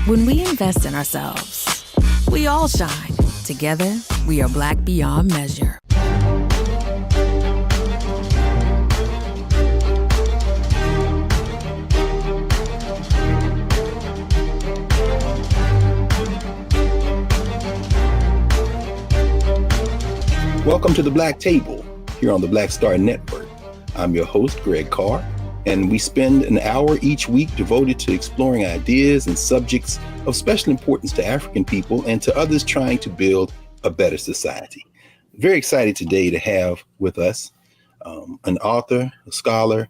When we invest in ourselves, we all shine. Together, we are Black beyond measure. Welcome to the Black Table here on the Black Star Network. I'm your host, Greg Carr, and we spend an hour each week devoted to exploring ideas and subjects of special importance to African people and to others trying to build a better society. Very excited today to have with us an author, a scholar,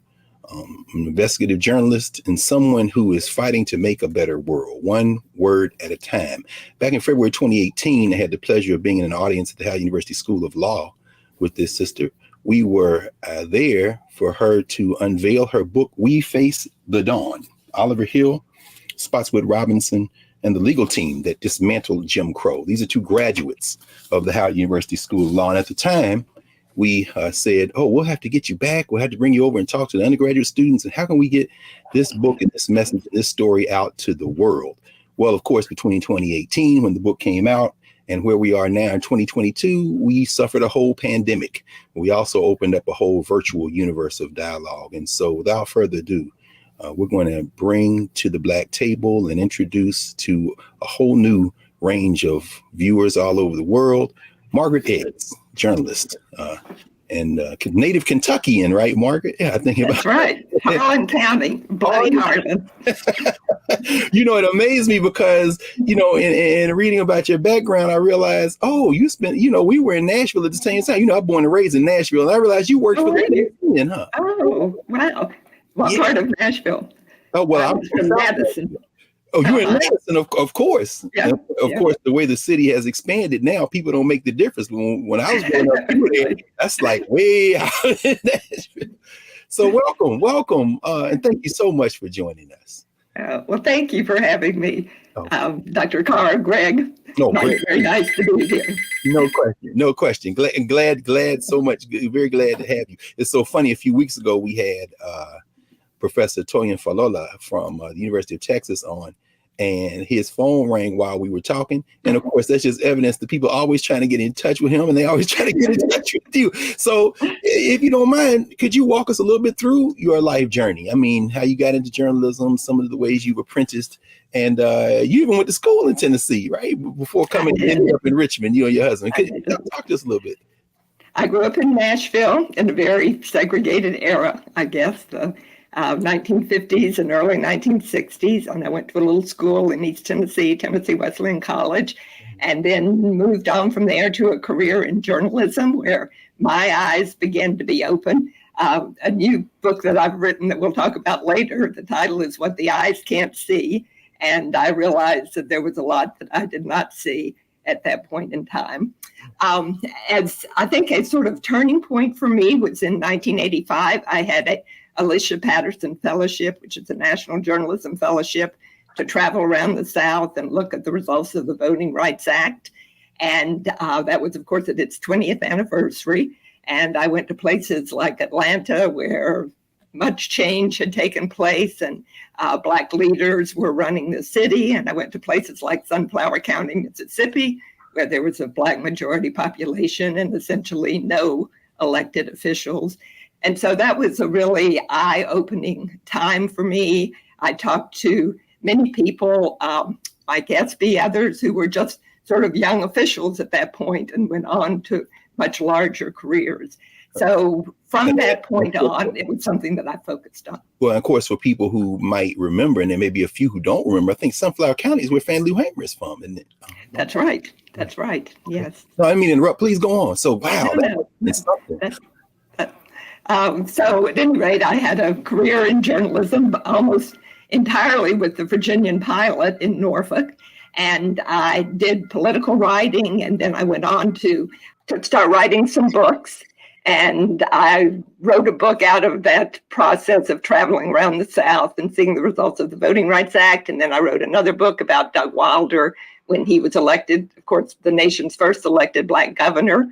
an investigative journalist, and someone who is fighting to make a better world, one word at a time. Back in February 2018, I had the pleasure of being in an audience at the Howard University School of Law with this sister. We were there for her to unveil her book, We Face the Dawn. Oliver Hill, Spotswood Robinson, and the legal team that dismantled Jim Crow. These are two graduates of the Howard University School of Law. And at the time, we said, we'll have to get you back. We'll have to bring you over and talk to the undergraduate students. And how can we get this book and this message and this story out to the world? Well, of course, between 2018, when the book came out, and where we are now in 2022, we suffered a whole pandemic. We also opened up a whole virtual universe of dialogue. And so without further ado, we're going to bring to the Black Table and introduce to a whole new range of viewers all over the world, Margaret Edds, journalist, and native Kentuckian, right, Margaret? Yeah, I think that's right. Harlan County, bloody Harlan. You know, it amazed me because, in reading about your background, I realized, you spent, we were in Nashville at the same time. I'm born and raised in Nashville, and I realized you worked for the Union, huh? Oh, wow. What part of Nashville? Oh, well, I'm from Madison. Oh, you're in Madison, of course. Yeah. Of course, the way the city has expanded now, people don't make the difference. When I was growing up, you were there, that's like way out in Nashville. So welcome. And thank you so much for joining us. Well, thank you for having me, Dr. Carr, Greg. No, Greg. Very nice to be here. No question. Glad so much. Very glad to have you. It's so funny. A few weeks ago, we had Professor Toyin Falola from the University of Texas on, and his phone rang while we were talking. And of course, that's just evidence that people are always trying to get in touch with him, and they always try to get in touch with you. So if you don't mind, could you walk us a little bit through your life journey? I mean, how you got into journalism, some of the ways you apprenticed, and you even went to school in Tennessee, right? Before ending up in Richmond, you and your husband. Could you talk to us a little bit? I grew up in Nashville in a very segregated era, I guess, the 1950s and early 1960s. And I went to a little school in East Tennessee, Tennessee Wesleyan College, and then moved on from there to a career in journalism where my eyes began to be open. A new book that I've written that we'll talk about later, the title is What the Eyes Can't See. And I realized that there was a lot that I did not see at that point in time. As I think a sort of turning point for me was in 1985. I had a Alicia Patterson Fellowship, which is a National Journalism Fellowship, to travel around the South and look at the results of the Voting Rights Act. And that was, of course, at its 20th anniversary. And I went to places like Atlanta, where much change had taken place and Black leaders were running the city. And I went to places like Sunflower County, Mississippi, where there was a Black majority population and essentially no elected officials. And so that was a really eye-opening time for me. I talked to many people, like SB, others who were just sort of young officials at that point and went on to much larger careers. So from that point on, it was something that I focused on. Well, of course, for people who might remember, and there may be a few who don't remember, I think Sunflower County is where Fannie Lou Hamer is from, isn't it? That's right. That's right. Yes. No, I mean, interrupt. Please go on. So, wow. That's something. So at any rate, I had a career in journalism almost entirely with the Virginian Pilot in Norfolk. And I did political writing, and then I went on to start writing some books. And I wrote a book out of that process of traveling around the South and seeing the results of the Voting Rights Act. And then I wrote another book about Doug Wilder when he was elected, of course, the nation's first elected Black governor.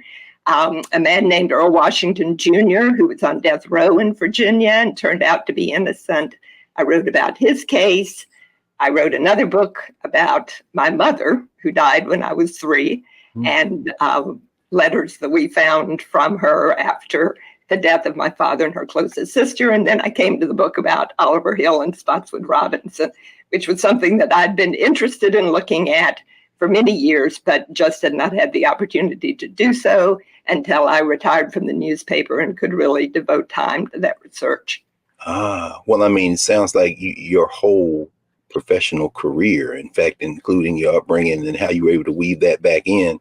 A man named Earl Washington Jr., who was on death row in Virginia and turned out to be innocent. I wrote about his case. I wrote another book about my mother, who died when I was 3, and letters that we found from her after the death of my father and her closest sister. And then I came to the book about Oliver Hill and Spotswood Robinson, which was something that I'd been interested in looking at for many years, but just had not had the opportunity to do so until I retired from the newspaper and could really devote time to that research. Well, I mean, it sounds like your whole professional career, in fact, including your upbringing and how you were able to weave that back in,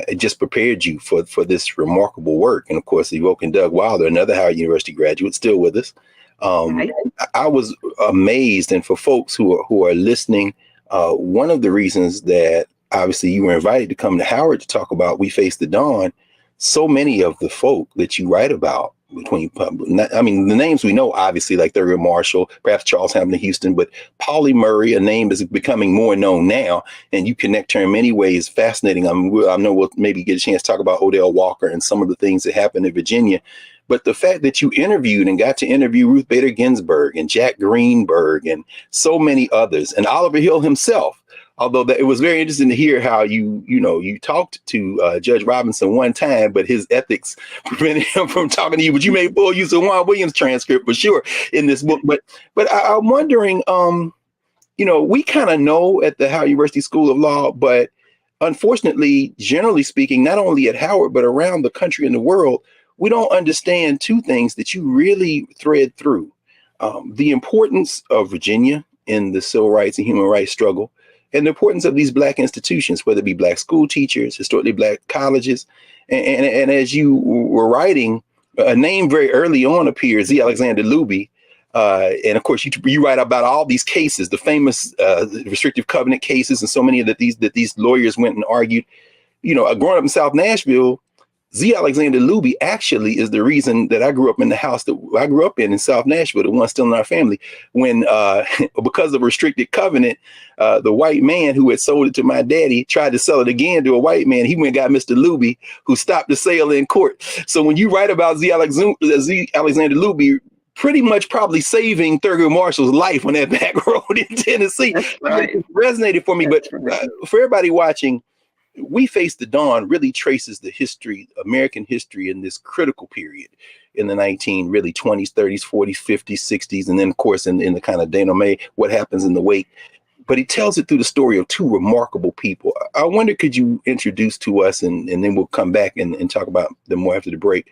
it just prepared you for this remarkable work. And of course, evoking Doug Wilder, another Howard University graduate, still with us. I was amazed, and for folks who are listening, one of the reasons that obviously you were invited to come to Howard to talk about We Face the Dawn, so many of the folk that you write about I mean, the names we know, obviously, like Thurgood Marshall, perhaps Charles Hamilton Houston, but Pauli Murray, a name is becoming more known now, and you connect her in many ways. Fascinating. I know we'll maybe get a chance to talk about Odell Walker and some of the things that happened in Virginia. But the fact that you interviewed and got to interview Ruth Bader Ginsburg and Jack Greenberg and so many others, and Oliver Hill himself, although it was very interesting to hear how you talked to Judge Robinson one time, but his ethics prevented him from talking to you. But you may pull use a Juan Williams transcript for sure in this book. But I'm wondering, we kind of know at the Howard University School of Law, but unfortunately, generally speaking, not only at Howard, but around the country and the world, we don't understand two things that you really thread through. The importance of Virginia in the civil rights and human rights struggle, and the importance of these Black institutions, whether it be Black school teachers, historically Black colleges. And as you were writing, a name very early on appears, Z. Alexander Luby. And of course, you write about all these cases, the famous restrictive covenant cases, and so many that these lawyers went and argued. Growing up in South Nashville, Z. Alexander Luby actually is the reason that I grew up in the house that I grew up in South Nashville, the one still in our family, when because of restricted covenant, the white man who had sold it to my daddy tried to sell it again to a white man. He went and got Mr. Luby, who stopped the sale in court. So when you write about Z. Alexander Luby, pretty much probably saving Thurgood Marshall's life on that back road in Tennessee, right. It resonated for me. But for everybody watching, We Face the Dawn really traces the history, American history, in this critical period in the 20s, 30s, 40s, 50s, 60s, and then, of course, in the kind of denouement, what happens in the wake. But he tells it through the story of two remarkable people. I wonder, could you introduce to us, and then we'll come back and talk about them more after the break,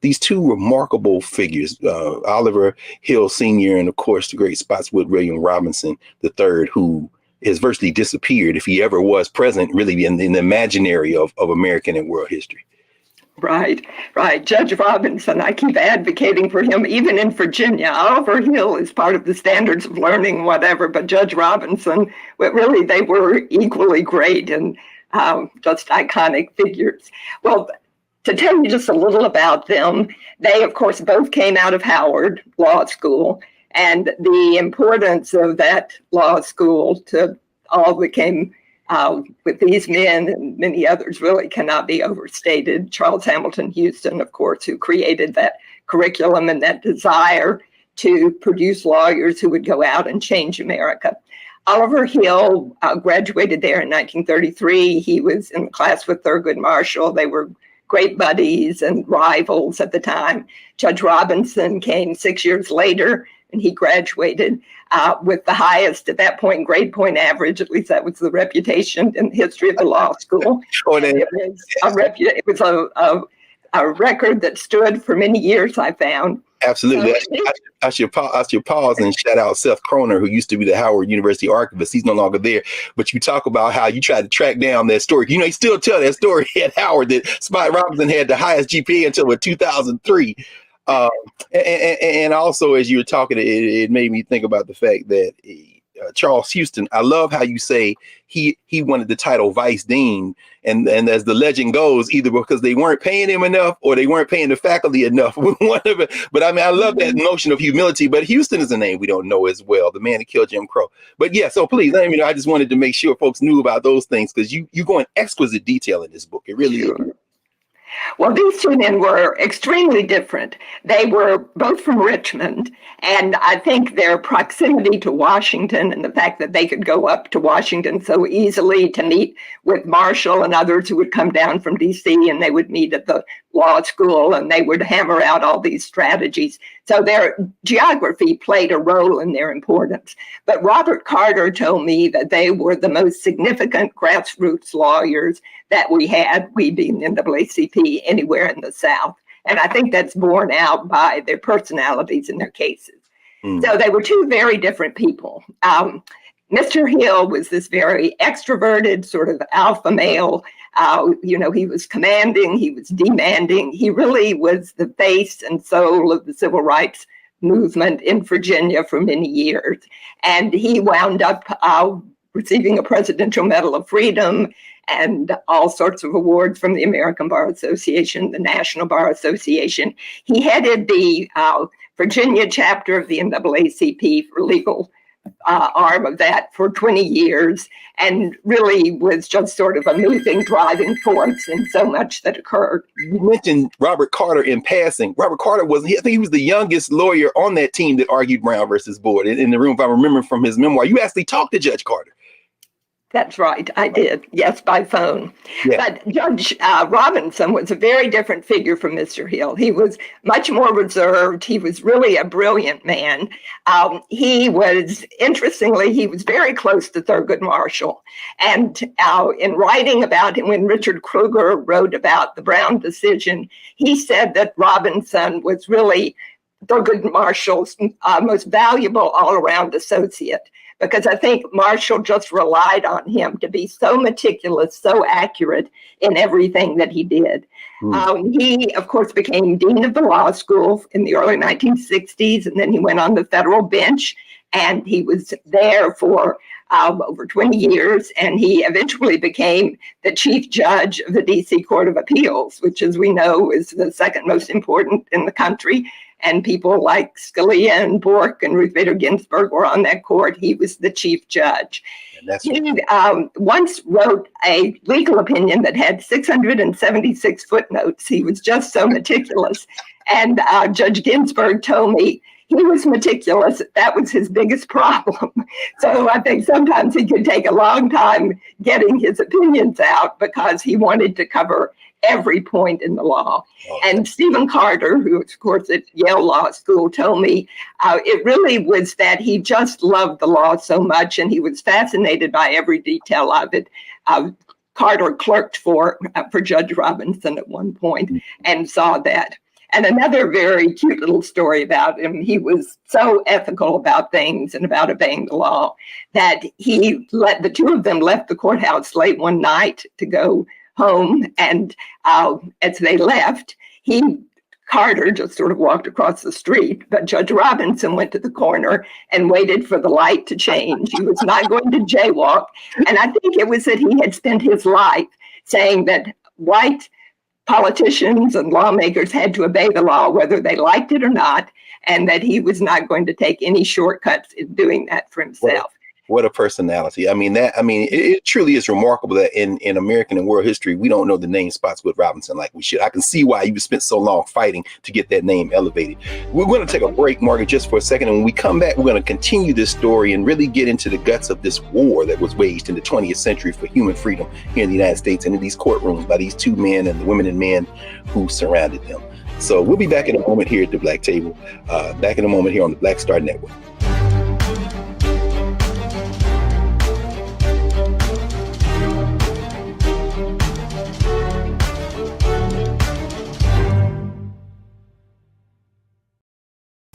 these two remarkable figures, Oliver Hill Sr. and, of course, the great Spotswood William Robinson III, who has virtually disappeared, if he ever was present, really in the imaginary of American and world history. Right. Judge Robinson, I keep advocating for him, even in Virginia. Oliver Hill is part of the standards of learning, whatever, but Judge Robinson, really, they were equally great and just iconic figures. Well, to tell you just a little about them, they, of course, both came out of Howard Law School. And the importance of that law school to all that came with these men and many others really cannot be overstated. Charles Hamilton Houston, of course, who created that curriculum and that desire to produce lawyers who would go out and change America. Oliver Hill graduated there in 1933. He was in class with Thurgood Marshall. They were great buddies and rivals at the time. Judge Robinson came 6 years later, and he graduated with the highest, at that point, grade point average. At least that was the reputation in the history of the law school. It was a record that stood for many years, I found. Absolutely. I should pause and shout out Seth Kroner, who used to be the Howard University archivist. He's no longer there. But you talk about how you tried to track down that story. He still tell that story at Howard that Spot Robinson had the highest GPA until 2003. And also, as you were talking, it made me think about the fact that Charles Houston, I love how you say he wanted the title Vice Dean. And as the legend goes, either because they weren't paying him enough or they weren't paying the faculty enough. But I mean, I love that notion of humility. But Houston is a name we don't know as well, the man that killed Jim Crow. But yeah, so please, I just wanted to make sure folks knew about those things, because you go in exquisite detail in this book. It really is. Well, these two men were extremely different. They were both from Richmond, and I think their proximity to Washington and the fact that they could go up to Washington so easily to meet with Marshall and others who would come down from D.C., and they would meet at the law school, and they would hammer out all these strategies. So their geography played a role in their importance. But Robert Carter told me that they were the most significant grassroots lawyers that we had, we being the NAACP, anywhere in the South. And I think that's borne out by their personalities in their cases. So they were two very different people. Mr. Hill was this very extroverted sort of alpha male. He was commanding, he was demanding. He really was the face and soul of the civil rights movement in Virginia for many years. And he wound up receiving a Presidential Medal of Freedom and all sorts of awards from the American Bar Association, the National Bar Association. He headed the Virginia chapter of the NAACP for legal arm of that for 20 years, and really was just sort of a moving, driving force in so much that occurred. You mentioned Robert Carter in passing. Robert Carter I think he was the youngest lawyer on that team that argued Brown versus Board. In the room, if I remember from his memoir, you actually talked to Judge Carter. That's right, I did. Yes, by phone. Yeah. But Judge Robinson was a very different figure from Mr. Hill. He was much more reserved. He was really a brilliant man. Interestingly, he was very close to Thurgood Marshall. And in writing about him, when Richard Kruger wrote about the Brown decision, he said that Robinson was really Thurgood Marshall's most valuable all-around associate, because I think Marshall just relied on him to be so meticulous, so accurate in everything that he did. He, of course, became dean of the law school in the early 1960s, and then he went on the federal bench, and he was there for over 20 years, and he eventually became the chief judge of the D.C. Court of Appeals, which, as we know, is the second most important in the country. And people like Scalia and Bork and Ruth Bader Ginsburg were on that court. He was the chief judge. He once wrote a legal opinion that had 676 footnotes. He was just so meticulous. And Judge Ginsburg told me he was meticulous. That was his biggest problem. So I think sometimes he could take a long time getting his opinions out because he wanted to cover every point in the law. And Stephen Carter, who of course at Yale Law School, told me it really was that he just loved the law so much, and he was fascinated by every detail of it. Carter clerked for Judge Robinson at one point and saw that. And another very cute little story about him, he was so ethical about things and about obeying the law that the two of them left the courthouse late one night to go home. And as they left, Carter just sort of walked across the street, but Judge Robinson went to the corner and waited for the light to change. He was not going to jaywalk. And I think it was that he had spent his life saying that white politicians and lawmakers had to obey the law, whether they liked it or not, and that he was not going to take any shortcuts in doing that for himself. What a personality. It truly is remarkable that in American and world history, we don't know the name Spotswood Robinson like we should. I can see why you spent so long fighting to get that name elevated. We're going to take a break, Margaret, just for a second. And when we come back, we're going to continue this story and really get into the guts of this war that was waged in the 20th century for human freedom here in the United States and in these courtrooms by these two men and the women and men who surrounded them. So we'll be back in a moment here at the Black Table, back in a moment here on the Black Star Network.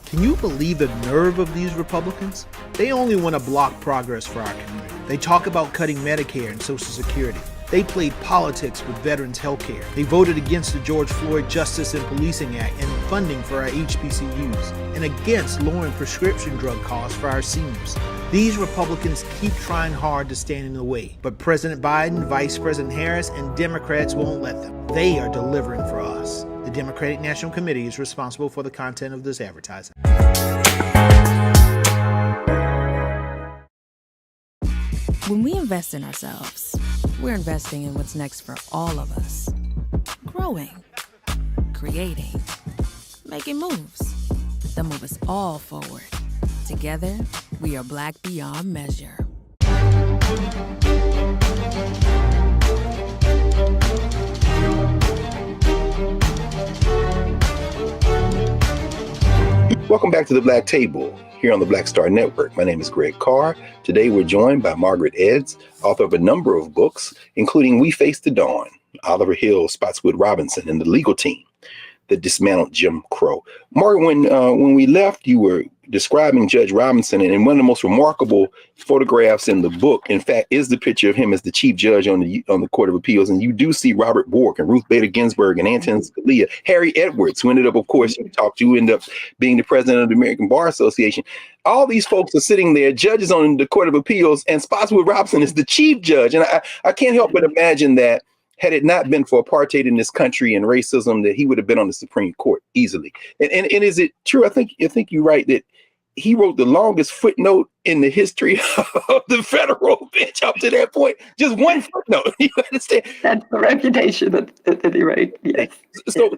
Can you believe the nerve of these Republicans? They only want to block progress for our community. They talk about cutting Medicare and Social Security. They played politics with veterans' health care. They voted against the George Floyd Justice and Policing Act and funding for our HBCUs, and against lowering prescription drug costs for our seniors. These Republicans keep trying hard to stand in the way, but President Biden, Vice President Harris, and Democrats won't let them. They are delivering for us. The Democratic National Committee is responsible for the content of this advertising. When we invest in ourselves, we're investing in what's next for all of us. Grow growing, creating, making moves that move us all forward. Together, we are Black beyond measure. Welcome back to the Black Table here on the Black Star Network. My name is Greg Carr. Today we're joined by Margaret Edds, author of a number of books, including We Face the Dawn, Oliver Hill, Spotswood Robinson, and the Legal Team that dismantled Jim Crow. Margaret, when we left, you were describing Judge Robinson, and one of the most remarkable photographs in the book, in fact, is the picture of him as the chief judge on the Court of Appeals. And you do see Robert Bork and Ruth Bader Ginsburg and Antonin Scalia, Harry Edwards, who ended up, of course, you end up being the president of the American Bar Association. All these folks are sitting there, judges on the Court of Appeals, and Spotswood Robinson is the chief judge. And I can't help but imagine that had it not been for apartheid in this country and racism, that he would have been on the Supreme Court easily. And is it true? I think you're right that he wrote the longest footnote in the history of the federal bench up to that point. Just one footnote. You understand? That's the reputation that he wrote. Yes. So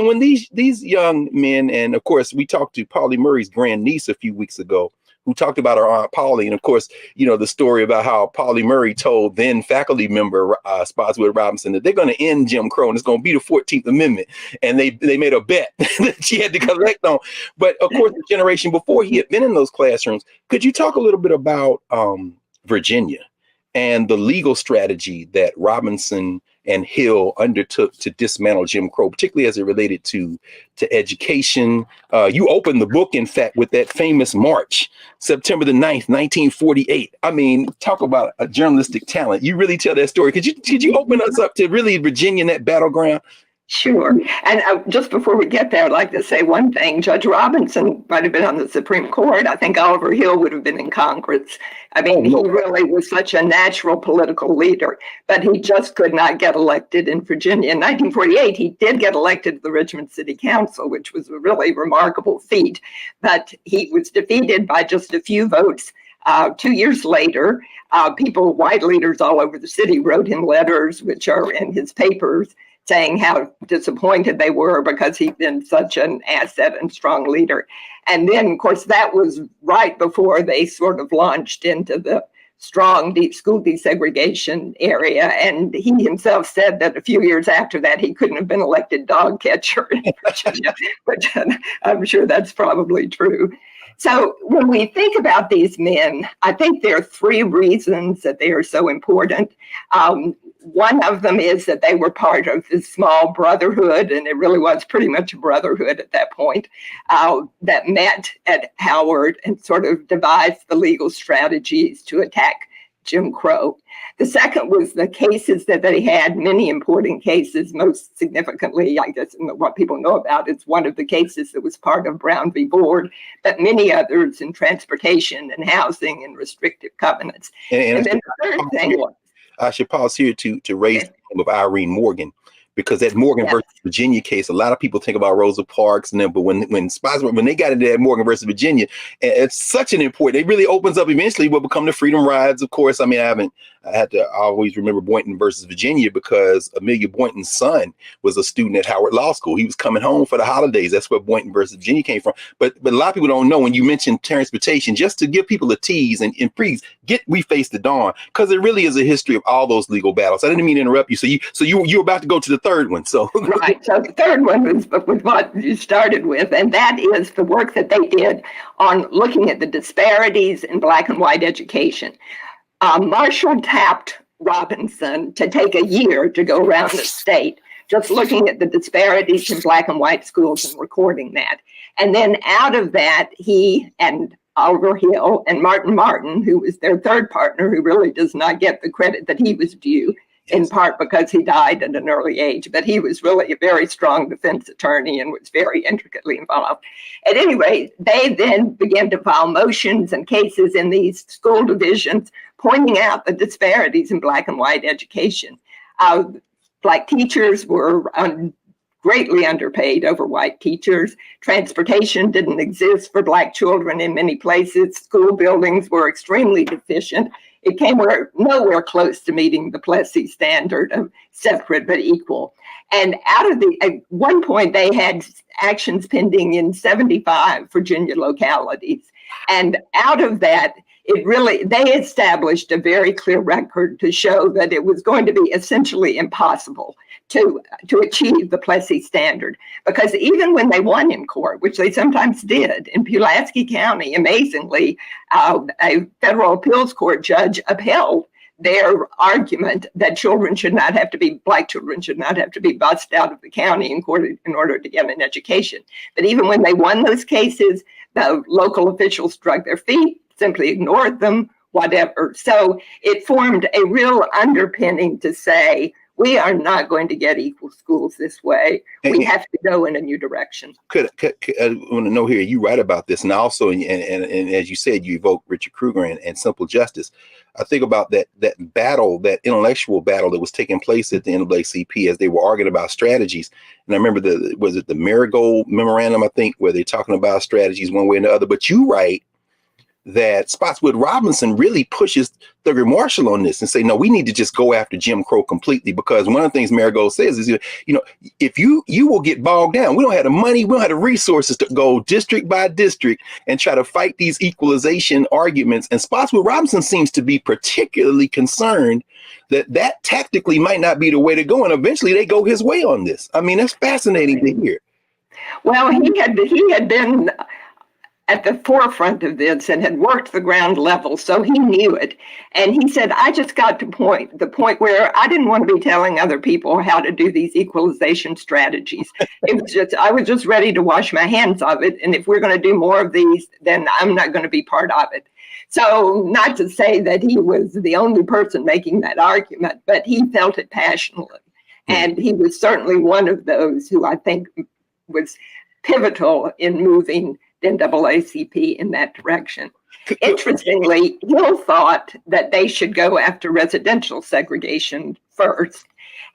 when these young men, and of course we talked to Pauli Murray's grandniece a few weeks ago, who talked about her Aunt Pauli, and of course, the story about how Pauli Murray told then faculty member Spotswood Robinson that they're going to end Jim Crow and it's going to be the 14th Amendment. And they made a bet that she had to collect on. But of course, the generation before, he had been in those classrooms. Could you talk a little bit about Virginia and the legal strategy that Robinson and Hill undertook to dismantle Jim Crow, particularly as it related to education? You opened the book, in fact, with that famous march, September the 9th, 1948. I mean, talk about a journalistic talent. You really tell that story. Could you open us up to really Virginia and that battleground? Sure. And just before we get there, I'd like to say one thing. Judge Robinson might have been on the Supreme Court. I think Oliver Hill would have been in Congress. I mean, he really was such a natural political leader, but he just could not get elected in Virginia. In 1948, he did get elected to the Richmond City Council, which was a really remarkable feat, but he was defeated by just a few votes. 2 years later, white leaders all over the city wrote him letters, which are in his papers, saying how disappointed they were because he'd been such an asset and strong leader. And then, of course, that was right before they sort of launched into the strong school desegregation area. And he himself said that a few years after that, he couldn't have been elected dog catcher in Virginia, but I'm sure that's probably true. So when we think about these men, I think there are three reasons that they are so important. One of them is that they were part of this small brotherhood, and it really was pretty much a brotherhood at that point, that met at Howard and sort of devised the legal strategies to attack Jim Crow. The second was the cases that they had, many important cases. Most significantly, I guess, what people know about, it's one of the cases that was part of Brown v. Board, but many others in transportation and housing and restrictive covenants. And then the third thing, I should pause here to raise the name of Irene Morgan, because that Morgan versus Virginia case, a lot of people think about Rosa Parks and them, but when they got into that Morgan versus Virginia, it's such an important, it really opens up eventually what become the freedom rides. Of course, I mean, I had to always remember Boynton versus Virginia because Amelia Boynton's son was a student at Howard Law School. He was coming home for the holidays. That's where Boynton versus Virginia came from. But a lot of people don't know, when you mention transportation, just to give people a tease and please get We Face the Dawn, because it really is a history of all those legal battles. I didn't mean to interrupt you. So you're about to go to the third one. So right. So the third one was what you started with, and that is the work that they did on looking at the disparities in Black and white education. Marshall tapped Robinson to take a year to go around the state, just looking at the disparities in Black and white schools and recording that. And then out of that, he and Oliver Hill and Martin, who was their third partner, who really does not get the credit that he was due, in part because he died at an early age, but he was really a very strong defense attorney and was very intricately involved. At any rate, they then began to file motions and cases in these school divisions, pointing out the disparities in Black and white education. Black teachers were greatly underpaid over white teachers. Transportation didn't exist for Black children in many places. School buildings were extremely deficient. it came nowhere close to meeting the Plessy standard of separate but equal. And at one point, they had actions pending in 75 Virginia localities. And out of that, they established a very clear record to show that it was going to be essentially impossible to achieve the Plessy standard. Because even when they won in court, which they sometimes did, in Pulaski County, amazingly, a federal appeals court judge upheld their argument that black children should not have to be bussed out of the county in order to get an education. But even when they won those cases, the local officials drug their feet, simply ignored them, whatever. So it formed a real underpinning to say, we are not going to get equal schools this way. We have to go in a new direction. I want to know here, you write about this, and also, and as you said, you evoke Richard Kruger and Simple Justice. I think about that battle, that intellectual battle that was taking place at the NAACP as they were arguing about strategies. And I remember the Marigold Memorandum, I think, where they're talking about strategies one way and the other. But you write that Spotswood Robinson really pushes Thurgood Marshall on this and say, no, we need to just go after Jim Crow completely, because one of the things Marigold says is, if you will get bogged down. We don't have the money, we don't have the resources to go district by district and try to fight these equalization arguments. And Spotswood Robinson seems to be particularly concerned that tactically might not be the way to go. And eventually they go his way on this. I mean, that's fascinating to hear. Well, he had been at the forefront of this and had worked the ground level, so he knew it. And he said, I just got to the point where I didn't want to be telling other people how to do these equalization strategies. I was just ready to wash my hands of it. And if we're going to do more of these, then I'm not going to be part of it. So not to say that he was the only person making that argument, but he felt it passionately. And he was certainly one of those who I think was pivotal in moving NAACP in that direction. Interestingly, Hill thought that they should go after residential segregation first.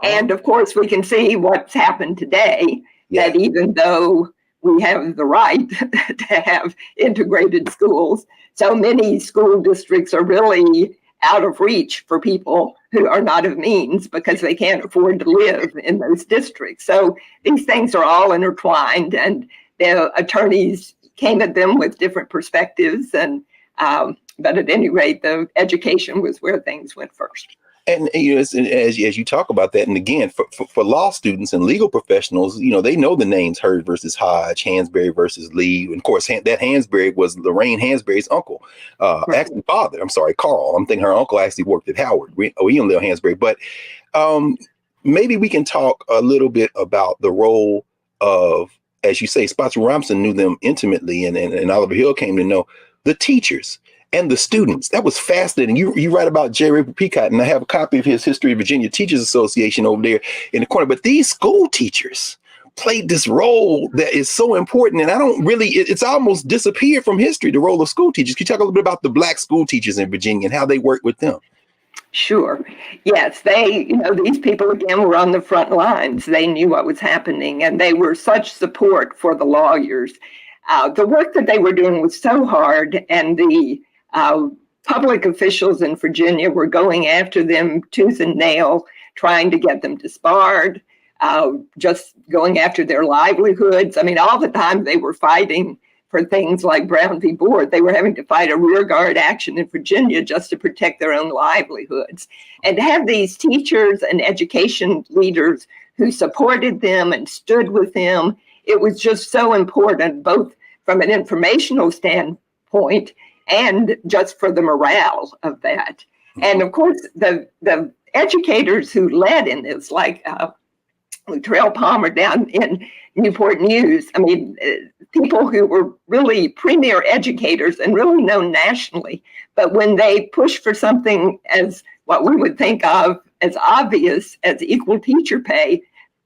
And of course, we can see what's happened today, that even though we have the right to have integrated schools, so many school districts are really out of reach for people who are not of means because they can't afford to live in those districts. So these things are all intertwined, and the attorneys came at them with different perspectives, but at any rate, the education was where things went first. And as you talk about that, and again, for law students and legal professionals, they know the names Heard versus Hodge, Hansberry versus Lee. And of course, that Hansberry was Lorraine Hansberry's uncle, actually father. I'm sorry, Carl. I'm thinking her uncle actually worked at Howard. William Lil Hansberry. But maybe we can talk a little bit about the role of, as you say, Spotswood Robinson knew them intimately, and Oliver Hill came to know the teachers and the students. That was fascinating. You write about J. Raper Peacock, and I have a copy of his History of Virginia Teachers Association over there in the corner. But these school teachers played this role that is so important, and it's almost disappeared from history, the role of school teachers. Can you talk a little bit about the Black school teachers in Virginia and how they work with them? Sure. Yes, these people, again, were on the front lines. They knew what was happening, and they were such support for the lawyers. The work that they were doing was so hard, and the public officials in Virginia were going after them tooth and nail, trying to get them disbarred, just going after their livelihoods. I mean, all the time they were fighting for things like Brown v. Board. They were having to fight a rearguard action in Virginia just to protect their own livelihoods. And to have these teachers and education leaders who supported them and stood with them, it was just so important, both from an informational standpoint and just for the morale of that. And of course, the educators who led in this, like Terrell Palmer down in Newport News, I mean, people who were really premier educators and really known nationally, but when they pushed for something as what we would think of as obvious as equal teacher pay,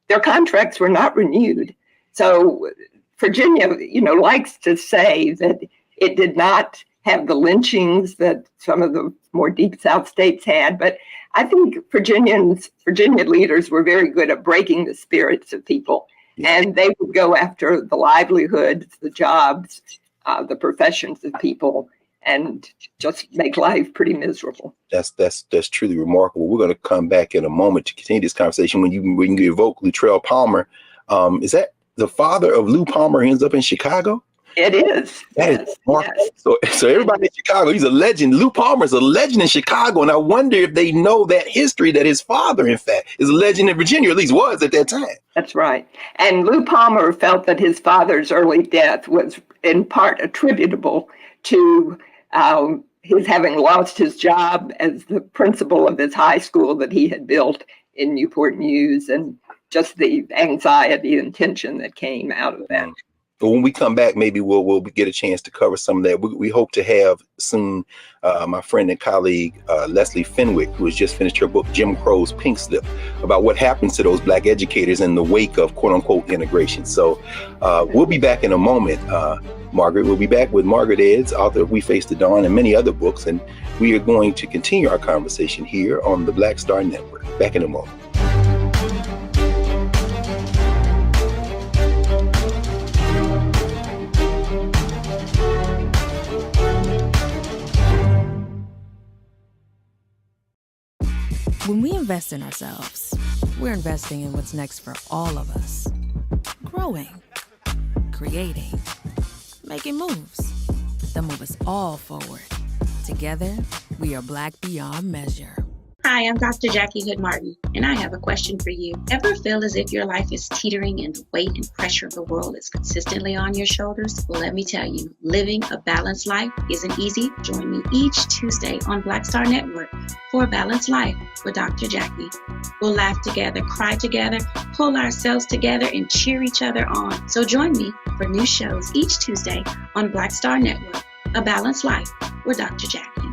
their contracts were not renewed. So Virginia, likes to say that it did not have the lynchings that some of the more deep South states had, but I think Virginia leaders were very good at breaking the spirits of people, and they would go after the livelihoods, the jobs, the professions of people, and just make life pretty miserable. That's truly remarkable. We're going to come back in a moment to continue this conversation. When you evoke Luttrell Palmer, is that the father of Lou Palmer who ends up in Chicago? It is. That is remarkable. Yes. So everybody in Chicago, he's a legend. Lou Palmer is a legend in Chicago, and I wonder if they know that history, that his father, in fact, is a legend in Virginia, or at least was at that time. That's right. And Lou Palmer felt that his father's early death was in part attributable to his having lost his job as the principal of his high school that he had built in Newport News, and just the anxiety and tension that came out of that. But when we come back, maybe we'll get a chance to cover some of that. We hope to have soon my friend and colleague, Leslie Fenwick, who has just finished her book, Jim Crow's Pink Slip, about what happens to those Black educators in the wake of quote unquote integration. So we'll be back in a moment, Margaret. We'll be back with Margaret Edds, author of We Face the Dawn and many other books. And we are going to continue our conversation here on the Black Star Network. Back in a moment. When we invest in ourselves, we're investing in what's next for all of us. Growing, creating, making moves that move us all forward. Together, we are Black beyond measure. Hi, I'm Dr. Jackie Hood Martin, and I have a question for you. Ever feel as if your life is teetering and the weight and pressure of the world is consistently on your shoulders? Well, let me tell you, living a balanced life isn't easy. Join me each Tuesday on Black Star Network for A Balanced Life with Dr. Jackie. We'll laugh together, cry together, pull ourselves together, and cheer each other on. So join me for new shows each Tuesday on Black Star Network, A Balanced Life with Dr. Jackie.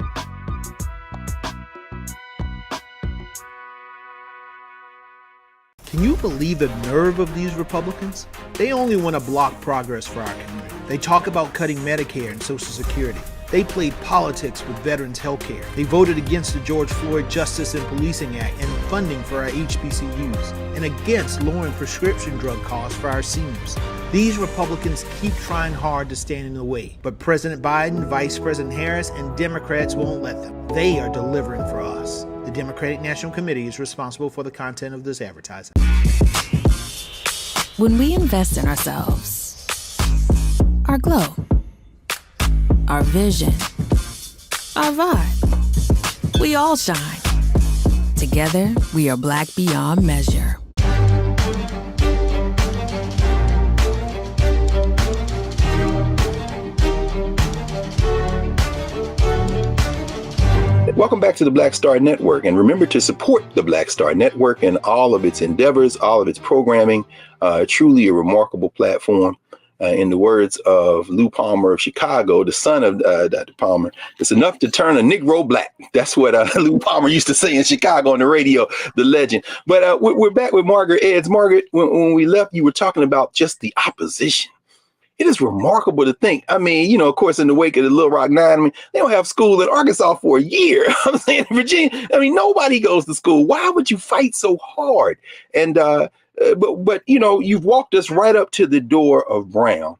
Can you believe the nerve of these Republicans? They only want to block progress for our community. They talk about cutting Medicare and Social Security. They played politics with veterans' health care. They voted against the George Floyd Justice and Policing Act and funding for our HBCUs, and against lowering prescription drug costs for our seniors. These Republicans keep trying hard to stand in the way, but President Biden, Vice President Harris, and Democrats won't let them. They are delivering for us. The Democratic National Committee is responsible for the content of this advertising. When we invest in ourselves, our glow, our vision, our vibe, we all shine. Together, we are Black beyond measure. Welcome back to the Black Star Network, and remember to support the Black Star Network and all of its endeavors, all of its programming. Truly a remarkable platform. In the words of Lou Palmer of Chicago, the son of Dr. Palmer, it's enough to turn a Negro black. That's what Lou Palmer used to say in Chicago on the radio, the legend. But we're back with Margaret Edds. Margaret, when we left, you were talking about just the opposition. It is remarkable to think. I mean, of course, in the wake of the Little Rock Nine, I mean, they don't have school in Arkansas for a year. I'm saying in Virginia, I mean, nobody goes to school. Why would you fight so hard? And but you've walked us right up to the door of Brown.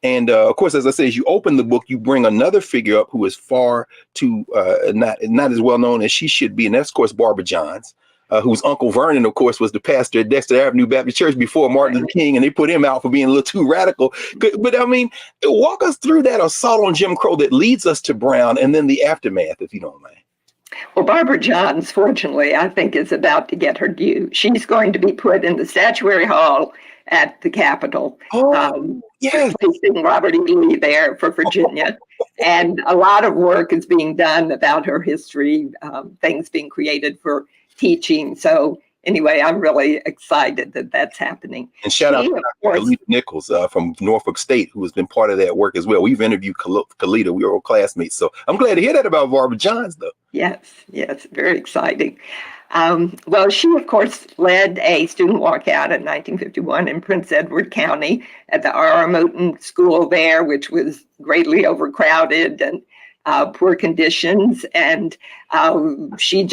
And of course, as I say, as you open the book, you bring another figure up who is far too not as well known as she should be. And that's, of course, Barbara Johns. Whose Uncle Vernon, of course, was the pastor at Dexter Avenue Baptist Church before Martin Luther King, and they put him out for being a little too radical. But I mean, walk us through that assault on Jim Crow that leads us to Brown and then the aftermath, if you don't mind. Well, Barbara Johns, fortunately, I think is about to get her due. She's going to be put in the statuary hall at the Capitol. Yes. Replacing Robert E. Lee there for Virginia. And a lot of work is being done about her history, things being created for teaching. So anyway, I'm really excited that that's happening. And shout out to Kalita Nichols from Norfolk State, who has been part of that work as well. We've interviewed Kalita. We were old classmates. So I'm glad to hear that about Barbara Johns, though. Yes, very exciting. Well, she, of course, led a student walkout in 1951 in Prince Edward County at the R.R. Moten School there, which was greatly overcrowded and poor conditions. And she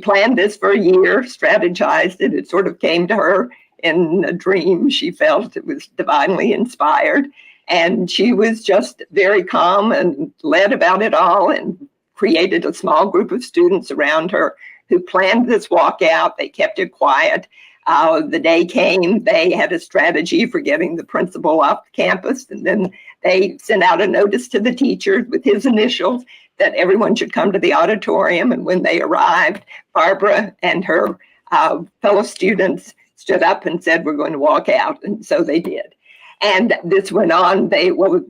planned this for a year, strategized it. It sort of came to her in a dream. She felt it was divinely inspired. And she was just very calm and led about it all and created a small group of students around her who planned this walkout. They kept it quiet. The day came, they had a strategy for getting the principal off campus, and then they sent out a notice to the teachers with his initials that everyone should come to the auditorium. And when they arrived, Barbara and her fellow students stood up and said, "We're going to walk out." And so they did. And this went on. The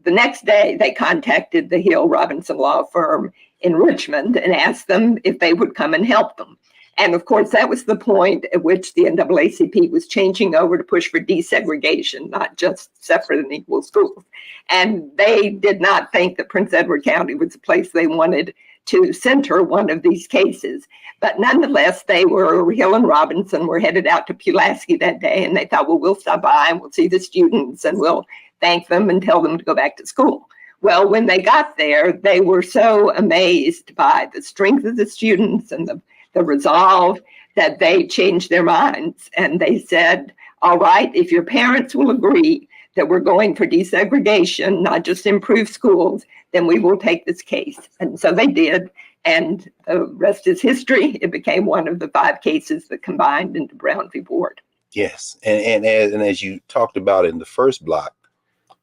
next day, they contacted the Hill Robinson law firm in Richmond and asked them if they would come and help them. And of course, that was the point at which the NAACP was changing over to push for desegregation, not just separate and equal schools. And they did not think that Prince Edward County was a place they wanted to center one of these cases. But nonetheless, Hill and Robinson were headed out to Pulaski that day, and they thought, well, we'll stop by and we'll see the students and we'll thank them and tell them to go back to school. Well, when they got there, they were so amazed by the strength of the students and the resolve that they changed their minds. And they said, all right, if your parents will agree that we're going for desegregation, not just improve schools, then we will take this case. And so they did. And the rest is history. It became one of the 5 cases that combined into Brown v. Board. Yes. And as you talked about in the first block,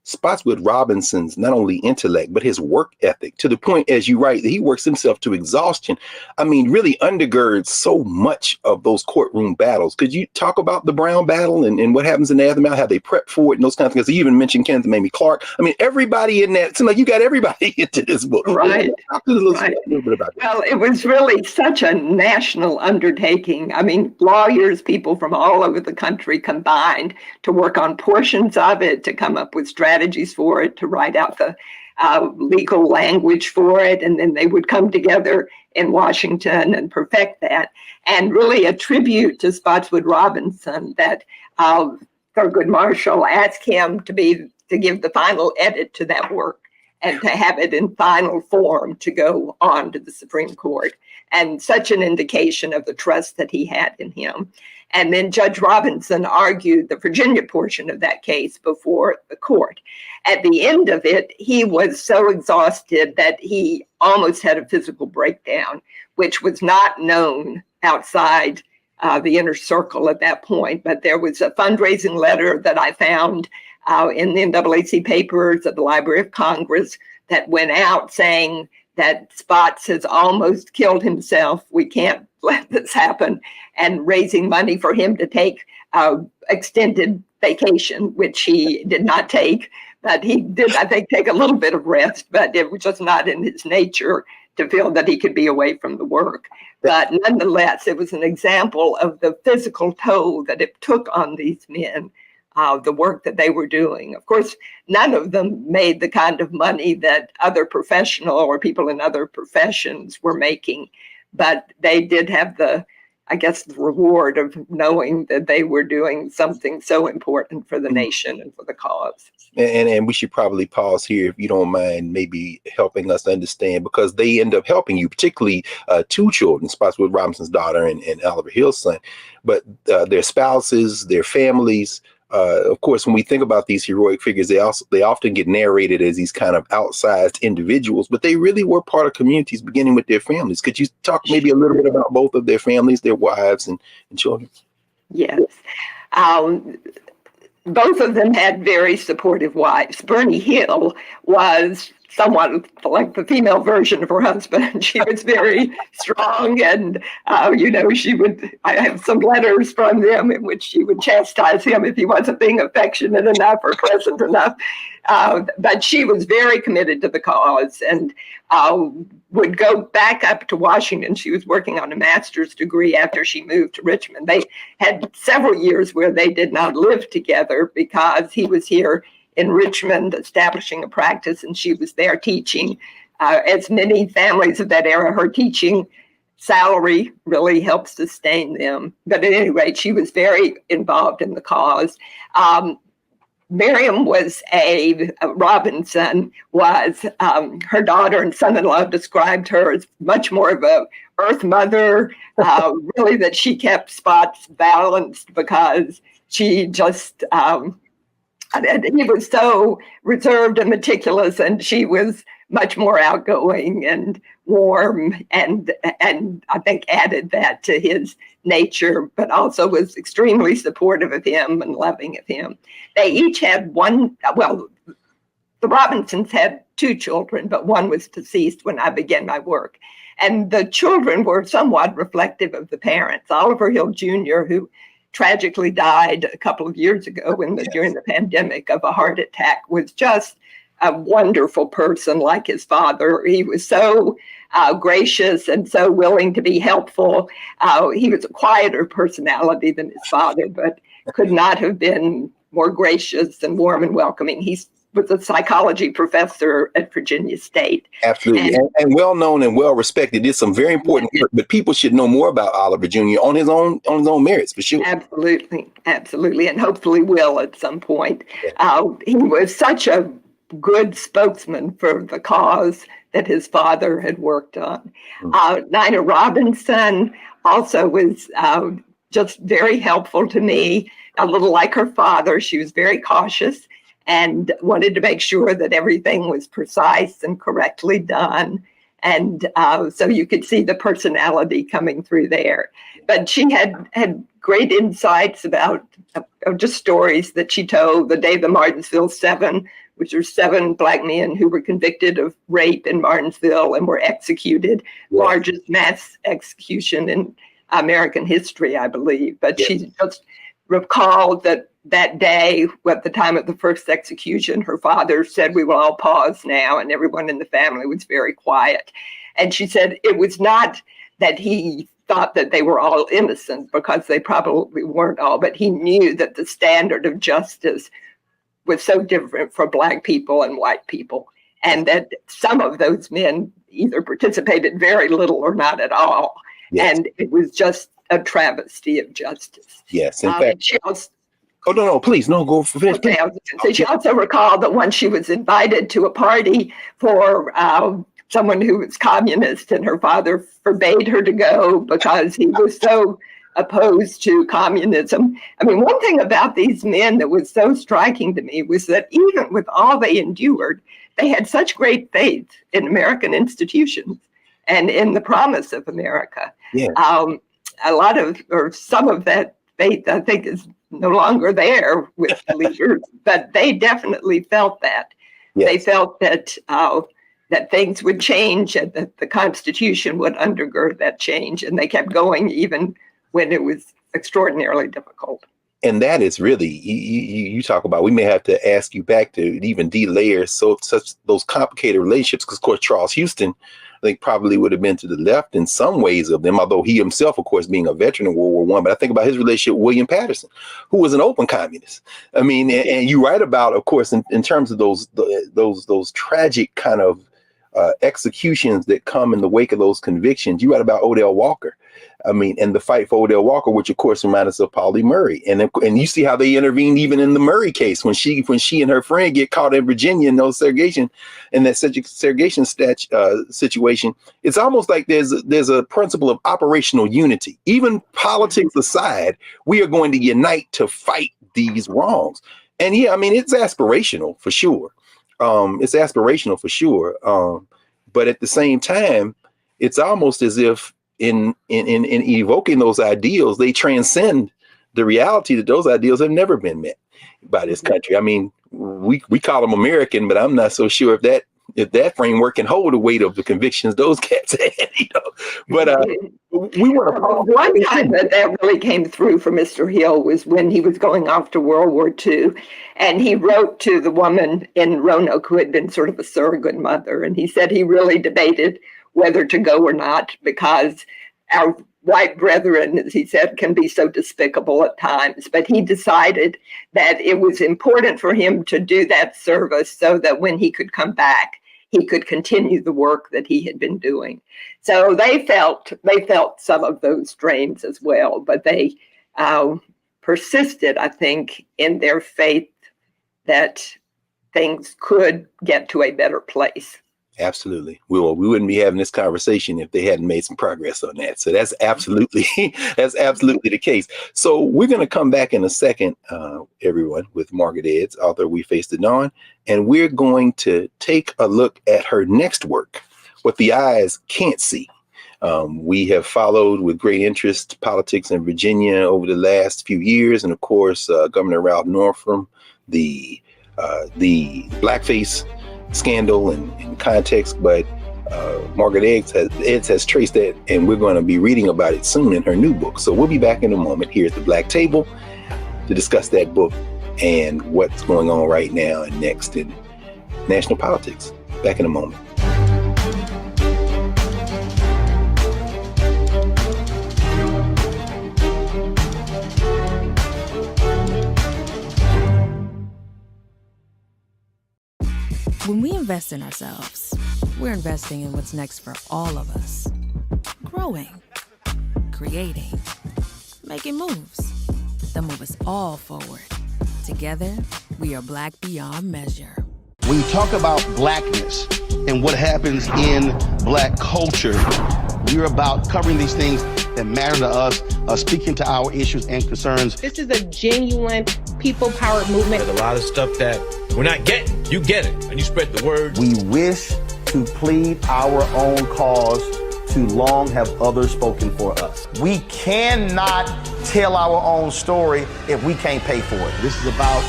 Spotswood Robinson's not only intellect, but his work ethic, to the point, as you write, that he works himself to exhaustion. I mean, really undergirds so much of those courtroom battles. Could you talk about the Brown battle and what happens in the aftermath, how they prep for it and those kinds of things? You even mentioned Kenneth and Mamie Clark. I mean, everybody in that, it seems like you got everybody into this book. Right. Talk to us a little bit about that. Well, it was really such a national undertaking. I mean, lawyers, people from all over the country combined to work on portions of it, to come up with strategies for it, to write out the legal language for it. And then they would come together in Washington and perfect that. And really a tribute to Spotswood Robinson that Thurgood Marshall asked him to give the final edit to that work and to have it in final form to go on to the Supreme Court. And such an indication of the trust that he had in him. And then Judge Robinson argued the Virginia portion of that case before the court. At the end of it, he was so exhausted that he almost had a physical breakdown, which was not known outside the inner circle at that point. But there was a fundraising letter that I found in the NAACP papers at the Library of Congress that went out saying that Spots has almost killed himself. We can't let this happen, and raising money for him to take extended vacation, which he did not take. But he did, I think, take a little bit of rest, but it was just not in his nature to feel that he could be away from the work. But nonetheless, it was an example of the physical toll that it took on these men, the work that they were doing. Of course, none of them made the kind of money that other professional or people in other professions were making, but they did have the reward of knowing that they were doing something so important for the nation and for the cause. And we should probably pause here, if you don't mind, maybe helping us understand, because they end up helping you, particularly 2 children, Spotswood Robinson's daughter and Oliver Hill's son, but their spouses, their families. Of course, when we think about these heroic figures, they often get narrated as these kind of outsized individuals, but they really were part of communities, beginning with their families. Could you talk maybe a little bit about both of their families, their wives and children? Yes. Both of them had very supportive wives. Bernie Hill was somewhat like the female version of her husband. She was very strong, and I have some letters from them in which she would chastise him if he wasn't being affectionate enough or pleasant enough. But she was very committed to the cause and would go back up to Washington. She was working on a master's degree after she moved to Richmond. They had several years where they did not live together because he was here in Richmond establishing a practice and she was there teaching. As many families of that era, her teaching salary really helped sustain them. But at any rate, she was very involved in the cause. Miriam Robinson was her daughter and son-in-law described her as much more of a earth mother, really, that she kept Spots balanced because she just And he was so reserved and meticulous, and she was much more outgoing and warm, and I think added that to his nature, but also was extremely supportive of him and loving of him. They each had one, well, the Robinsons had 2 children, but one was deceased when I began my work. And the children were somewhat reflective of the parents. Oliver Hill Jr., who tragically died a couple of years ago during the pandemic of a heart attack, was just a wonderful person like his father. He was so gracious and so willing to be helpful. He was a quieter personality than his father, but could not have been more gracious and warm and welcoming. He was a psychology professor at Virginia State. Absolutely. And well known and well respected. Did some very important work, but people should know more about Oliver Jr. on his own merits, for sure. Absolutely. And hopefully will at some point. He was such a good spokesman for the cause that his father had worked on. Nina Robinson also was just very helpful to me, a little like her father. She was very cautious and wanted to make sure that everything was precise and correctly done. And so you could see the personality coming through there. But she had great insights about just stories that she told the day the Martinsville 7, which are 7 Black men who were convicted of rape in Martinsville and were executed, largest mass execution in American history, I believe. But she just recalled that day, at the time of the first execution, her father said, "We will all pause now," and everyone in the family was very quiet. And she said it was not that he thought that they were all innocent, because they probably weren't all, but he knew that the standard of justice was so different for Black people and white people, and that some of those men either participated very little or not at all. And it was just a travesty of justice. Yes, in fact. She also, Please, go finish. okay, she also recalled that once she was invited to a party for someone who was communist, and her father forbade her to go because he was so opposed to communism. I mean, one thing about these men that was so striking to me was that even with all they endured, they had such great faith in American institutions and in the promise of America. A lot of, or some of that faith, I think, is no longer there with the leaders, but they definitely felt that. They felt that that things would change and that the Constitution would undergird that change, and they kept going even when it was extraordinarily difficult. And that is really, you talk about, we may have to ask you back to even de-layer such those complicated relationships, because of course Charles Houston, I think, probably would have been to the left in some ways of them, although he himself, of course, being a veteran of World War I. But I think about his relationship with William Patterson, who was an open communist. I mean, and you write about, of course, in terms of those tragic kind of executions that come in the wake of those convictions. You write about Odell Walker. I mean, and the fight for Odell Walker, which of course reminds us of Pauli Murray, and you see how they intervened even in the Murray case when she and her friend get caught in Virginia in those segregation situation. It's almost like there's a principle of operational unity. Even politics aside, we are going to unite to fight these wrongs. And yeah, I mean, it's aspirational for sure. But at the same time, it's almost as if in evoking those ideals, they transcend the reality that those ideals have never been met by this country. I mean, we call them American, but I'm not so sure if that framework can hold the weight of the convictions those cats had, But we want to. One time that really came through for Mr. Hill was when he was going off to World War II, and he wrote to the woman in Roanoke who had been sort of a surrogate mother, and he said he really debated whether to go or not, because our white brethren, as he said, can be so despicable at times. But he decided that it was important for him to do that service so that when he could come back, he could continue the work that he had been doing. So they felt some of those strains as well, but they persisted, I think, in their faith that things could get to a better place. Absolutely. We wouldn't be having this conversation if they hadn't made some progress on that. So that's absolutely the case. So we're going to come back in a second, everyone, with Margaret Edds, author of We Face the Dawn, and we're going to take a look at her next work, What the Eyes Can't See. We have followed with great interest politics in Virginia over the last few years, and of course, Governor Ralph Northam, the blackface scandal and context, but Margaret Edds has traced that, and we're going to be reading about it soon in her new book. So we'll be back in a moment here at the Black Table to discuss that book and what's going on right now and next in national politics. Back in a moment. When we invest in ourselves, we're investing in what's next for all of us. Growing, creating, making moves that move us all forward. Together, we are Black beyond measure. When you talk about blackness and what happens in Black culture, we're about covering these things that matter to us, speaking to our issues and concerns. This is a genuine people-powered movement. There's a lot of stuff that we're not getting. You get it, and you spread the word. We wish to plead our own cause. Too long have others spoken for us. We cannot tell our own story if we can't pay for it. This is about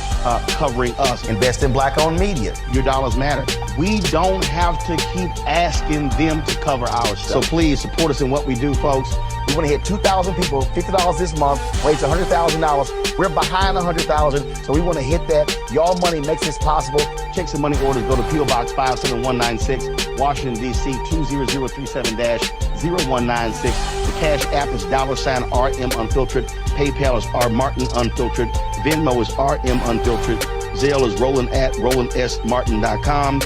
covering us. Invest in Black-owned media. Your dollars matter. We don't have to keep asking them to cover our stuff. So please support us in what we do, folks. We want to hit 2,000 people, $50 this month, raise $100,000. We're behind 100,000, so we want to hit that. Y'all money makes this possible. Checks and money orders go to P.O. Box 57196, Washington, D.C. 20037-0196. The Cash App is $RM Unfiltered. PayPal is R Martin Unfiltered. Venmo is RM Unfiltered. Zelle is Roland@RolandSMartin.com.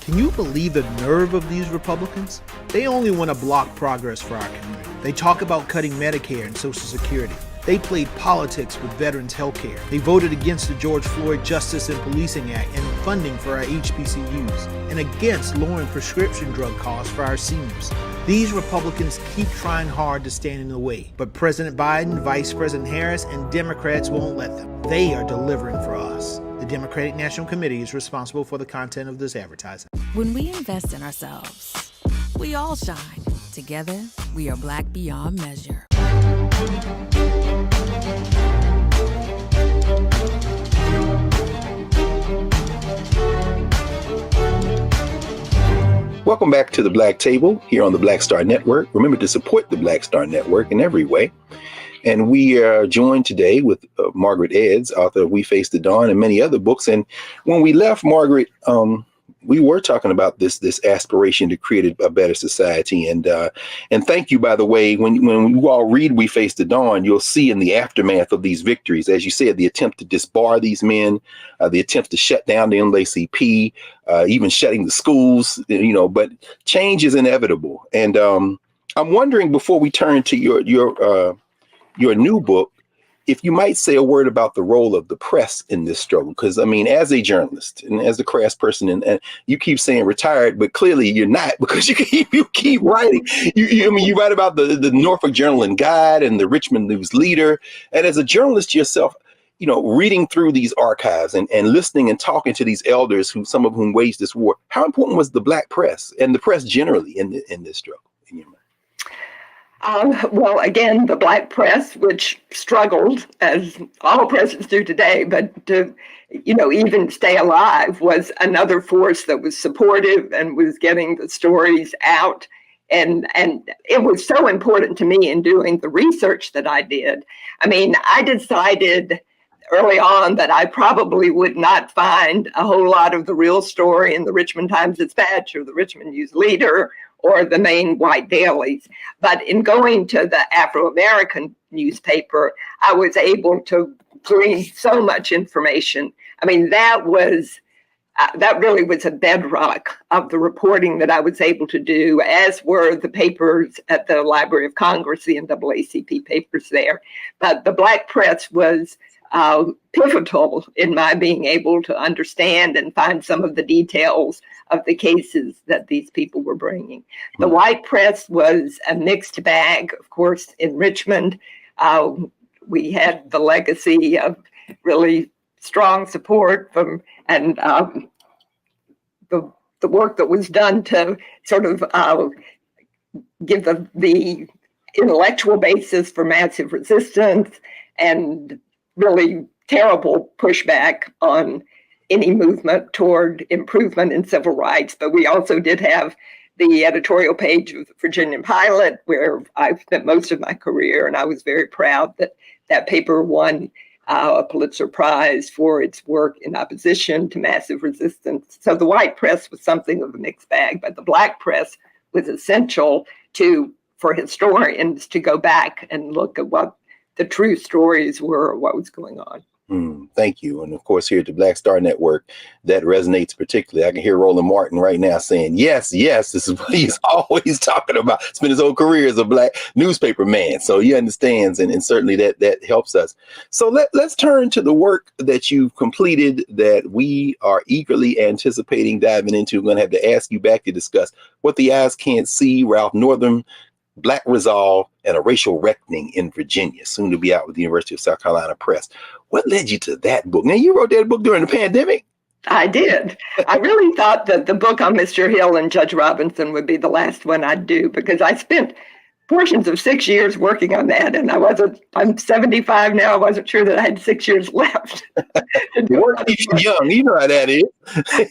Can you believe the nerve of these Republicans? They only want to block progress for our community. They talk about cutting Medicare and Social Security. They played politics with veterans' health care. They voted against the George Floyd Justice and Policing Act and funding for our HBCUs, and against lowering prescription drug costs for our seniors. These Republicans keep trying hard to stand in the way, but President Biden, Vice President Harris, and Democrats won't let them. They are delivering for us. The Democratic National Committee is responsible for the content of this advertising. When we invest in ourselves, we all shine. Together, we are Black beyond measure. Welcome back to the Black Table here on the Black Star Network. Remember to support the Black Star Network in every way. And we are joined today with Margaret Edds, author of We Face the Dawn and many other books. And when we left, Margaret, we were talking about this aspiration to create a better society. And thank you, by the way, when you all read We Face the Dawn, you'll see in the aftermath of these victories, as you said, the attempt to disbar these men, the attempt to shut down the NAACP, even shutting the schools, but change is inevitable. And I'm wondering, before we turn to your new book, if you might say a word about the role of the press in this struggle, because as a journalist and as a craft person, and you keep saying retired, but clearly you're not, because you keep writing. You write about the Norfolk Journal and Guide and the Richmond News Leader, and as a journalist yourself, reading through these archives and listening and talking to these elders, some of whom waged this war. How important was the Black press and the press generally in this struggle, in your mind? Well, again, the Black press, which struggled, as all presses do today, but to, even stay alive, was another force that was supportive and was getting the stories out. And it was so important to me in doing the research that I did. I decided early on that I probably would not find a whole lot of the real story in the Richmond Times-Dispatch or the Richmond News Leader or the main white dailies. But in going to the Afro-American newspaper, I was able to glean so much information. That really was a bedrock of the reporting that I was able to do, as were the papers at the Library of Congress, the NAACP papers there. But the Black press was pivotal in my being able to understand and find some of the details of the cases that these people were bringing. The white press was a mixed bag. Of course, in Richmond, we had the legacy of really strong support from and the work that was done to sort of give the intellectual basis for massive resistance and really terrible pushback on any movement toward improvement in civil rights. But we also did have the editorial page of the Virginian Pilot, where I've spent most of my career, and I was very proud that that paper won a Pulitzer Prize for its work in opposition to massive resistance. So the white press was something of a mixed bag, but the black press was essential for historians to go back and look at what the true stories were, what was going on. Thank you. And of course, here at the Black Star Network, that resonates particularly. I can hear Roland Martin right now saying, yes, this is what he's always talking about. Spent his whole career as a black newspaper man. So he understands, and certainly that helps us. So let's turn to the work that you've completed that we are eagerly anticipating diving into. I'm going to have to ask you back to discuss What the Eyes Can't See, Ralph Northam, Black Resolve, and a Racial Reckoning in Virginia, soon to be out with the University of South Carolina Press. What led you to that book? Now, you wrote that book during the pandemic. I did. I really thought that the book on Mr. Hill and Judge Robinson would be the last one I'd do, because I spent portions of 6 years working on that, and I'm 75 now. I wasn't sure that I had 6 years left. You're young, you know how that is.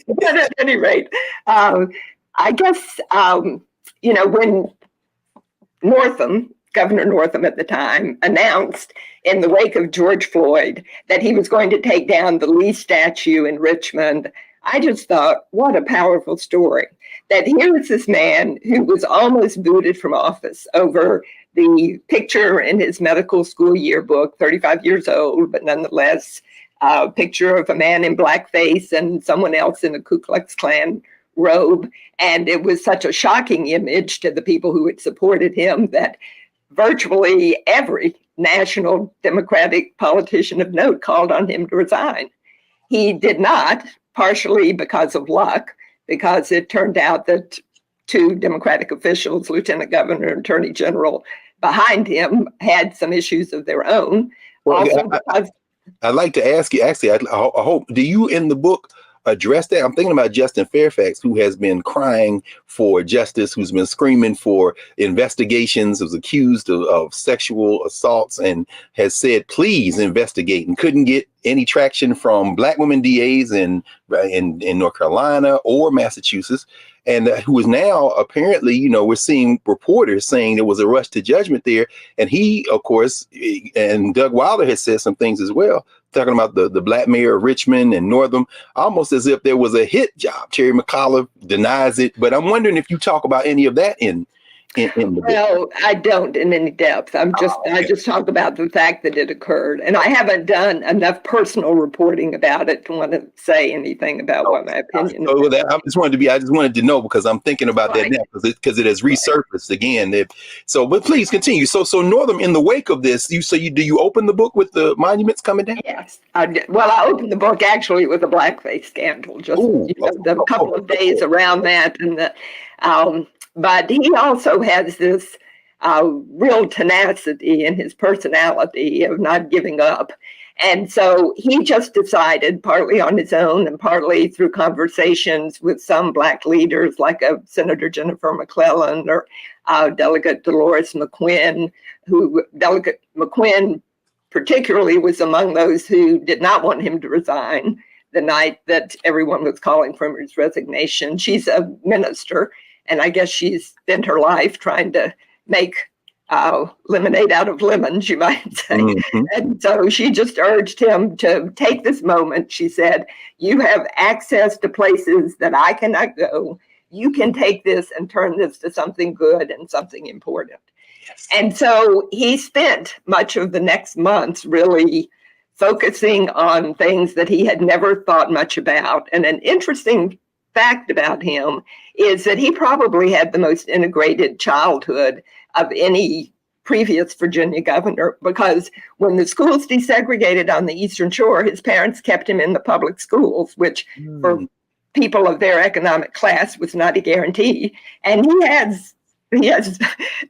But at any rate, I guess, when Governor Northam at the time, announced in the wake of George Floyd that he was going to take down the Lee statue in Richmond, I just thought, what a powerful story. That here is this man who was almost booted from office over the picture in his medical school yearbook, 35 years old, but nonetheless, a picture of a man in blackface and someone else in a Ku Klux Klan robe. And it was such a shocking image to the people who had supported him that virtually every national Democratic politician of note called on him to resign. He did not, partially because of luck, because it turned out that two Democratic officials, Lieutenant Governor and Attorney General, behind him had some issues of their own. Well, I'd like to ask you, actually, I hope, do you in the book address that? I'm thinking about Justin Fairfax, who has been crying for justice, who's been screaming for investigations, was accused of sexual assaults, and has said, please investigate, and couldn't get any traction from black women DAs in North Carolina or Massachusetts. And who is now apparently, we're seeing reporters saying there was a rush to judgment there. And he, of course, and Doug Wilder has said some things as well, talking about the black mayor of Richmond and Northam, almost as if there was a hit job. Terry McAuliffe denies it. But I'm wondering if you talk about any of that in the book. Well, I don't in any depth. I just talk about the fact that it occurred, and I haven't done enough personal reporting about it to want to say anything about what my opinion is. I just wanted to know, because I'm thinking about that now, because it has resurfaced again. But please continue. So Northam, in the wake of this, do you open the book with the monuments coming down? Yes. I opened the book actually with a blackface scandal, just the couple of days around that, and but he also has this real tenacity in his personality of not giving up. And so he just decided, partly on his own and partly through conversations with some black leaders like Senator Jennifer McClellan or Delegate Dolores McQuinn, Delegate McQuinn particularly was among those who did not want him to resign the night that everyone was calling for his resignation. She's a minister, and I guess she's spent her life trying to make lemonade out of lemons, you might say. Mm-hmm. And so she just urged him to take this moment. She said, you have access to places that I cannot go. You can take this and turn this to something good and something important. Yes. And so he spent much of the next months really focusing on things that he had never thought much about. And an interesting fact about him is that he probably had the most integrated childhood of any previous Virginia governor, because when the schools desegregated on the Eastern Shore, his parents kept him in the public schools, which for people of their economic class was not a guarantee. And he has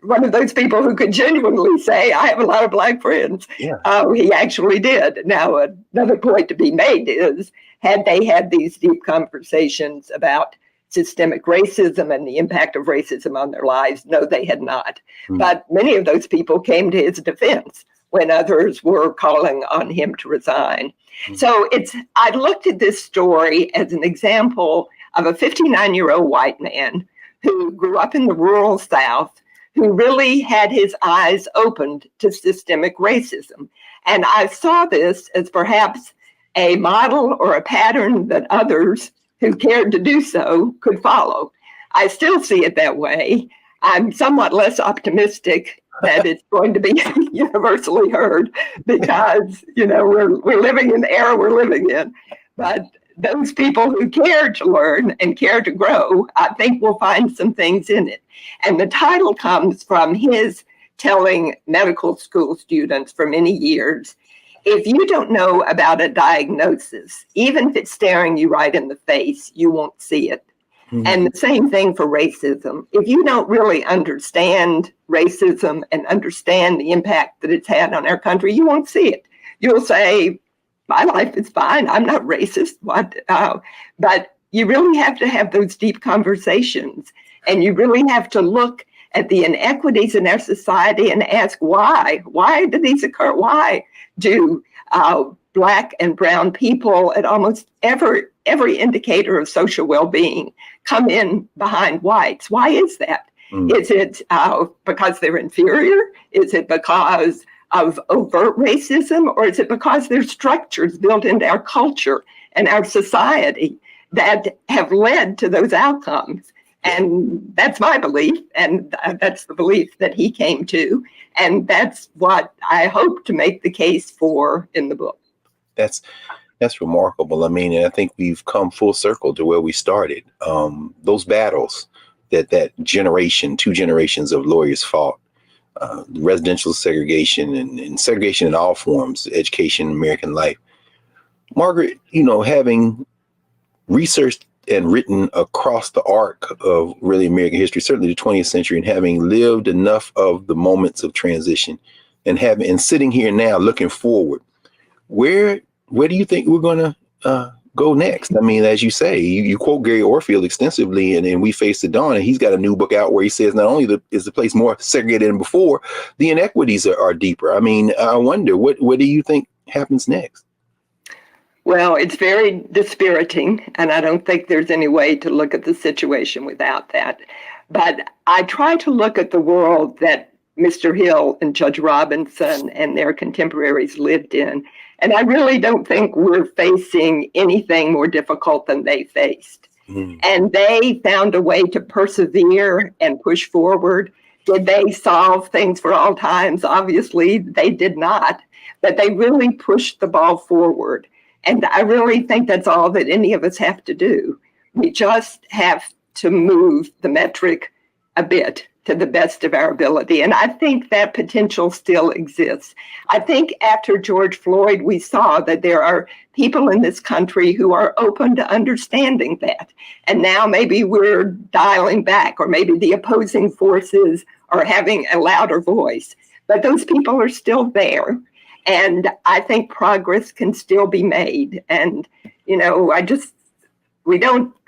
one of those people who could genuinely say, I have a lot of Black friends. Yeah. He actually did. Now, another point to be made is, had they had these deep conversations about systemic racism and the impact of racism on their lives? No, they had not. But many of those people came to his defense when others were calling on him to resign. So I looked at this story as an example of a 59-year-old white man who grew up in the rural South, who really had his eyes opened to systemic racism. And I saw this as perhaps a model or a pattern that others who cared to do so could follow. I still see it that way. I'm somewhat less optimistic that it's going to be universally heard because, we're living in the era we're living in. But those people who care to learn and care to grow, I think will find some things in it. And the title comes from his telling medical school students for many years, if you don't know about a diagnosis, even if it's staring you right in the face, you won't see it. And the same thing for racism. If you don't really understand racism and understand the impact that it's had on our country, you won't see it. You'll say, my life is fine. I'm not racist. What? But you really have to have those deep conversations, and you really have to look at the inequities in our society and ask why. Why do these occur? Why do Black and brown people at almost every indicator of social well-being come in behind whites? Why is that? Is it because they're inferior? Is it because of overt racism, or is it because there's structures built into our culture and our society that have led to those outcomes? And that's my belief, and that's the belief that he came to, and that's what I hope to make the case for in the book. That's remarkable. I mean, and I think we've come full circle to where we started. Those battles that generation, 2 generations of lawyers fought, residential segregation and segregation in all forms, education, American life. Margaret, having researched and written across the arc of really American history, certainly the 20th century, and having lived enough of the moments of transition and sitting here now looking forward, where do you think we're going to go next? I mean, as you say, you quote Gary Orfield extensively in We Face the Dawn, and he's got a new book out where he says not only is the place more segregated than before, the inequities are deeper. I mean, I wonder, what do you think happens next? Well, it's very dispiriting, and I don't think there's any way to look at the situation without that. But I try to look at the world that Mr. Hill and Judge Robinson and their contemporaries lived in, and I really don't think we're facing anything more difficult than they faced. And they found a way to persevere and push forward. Did they solve things for all times? Obviously, they did not, but they really pushed the ball forward. And I really think that's all that any of us have to do. We just have to move the metric a bit to the best of our ability. And I think that potential still exists. I think after George Floyd, we saw that there are people in this country who are open to understanding that. And now maybe we're dialing back, or maybe the opposing forces are having a louder voice. But those people are still there. And I think progress can still be made. And,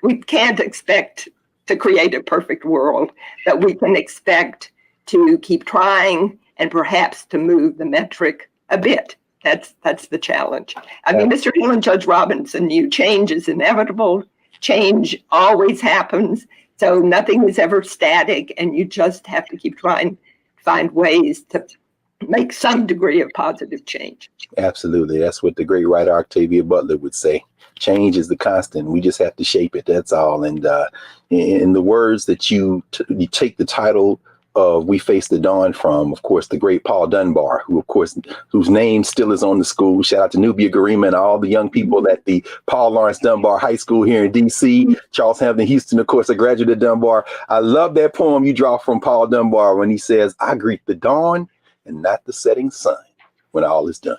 we can't expect to create a perfect world, but we can expect to keep trying and perhaps to move the metric a bit. That's the challenge. I mean, Mr. Hill and Judge Robinson knew change is inevitable. Change always happens. So nothing is ever static, and you just have to keep trying to find ways to make some degree of positive change. Absolutely. That's what the great writer Octavia Butler would say. Change is the constant. We just have to shape it. That's all. And in the words that you take the title of We Face the Dawn from, of course, the great Paul Dunbar, whose name still is on the school. Shout out to Nubia Garima and all the young people at the Paul Lawrence Dunbar High School here in D.C. Charles Hampton Houston, of course, a graduate of Dunbar. I love that poem you draw from Paul Dunbar when he says, "I greet the dawn and not the setting sun when all is done."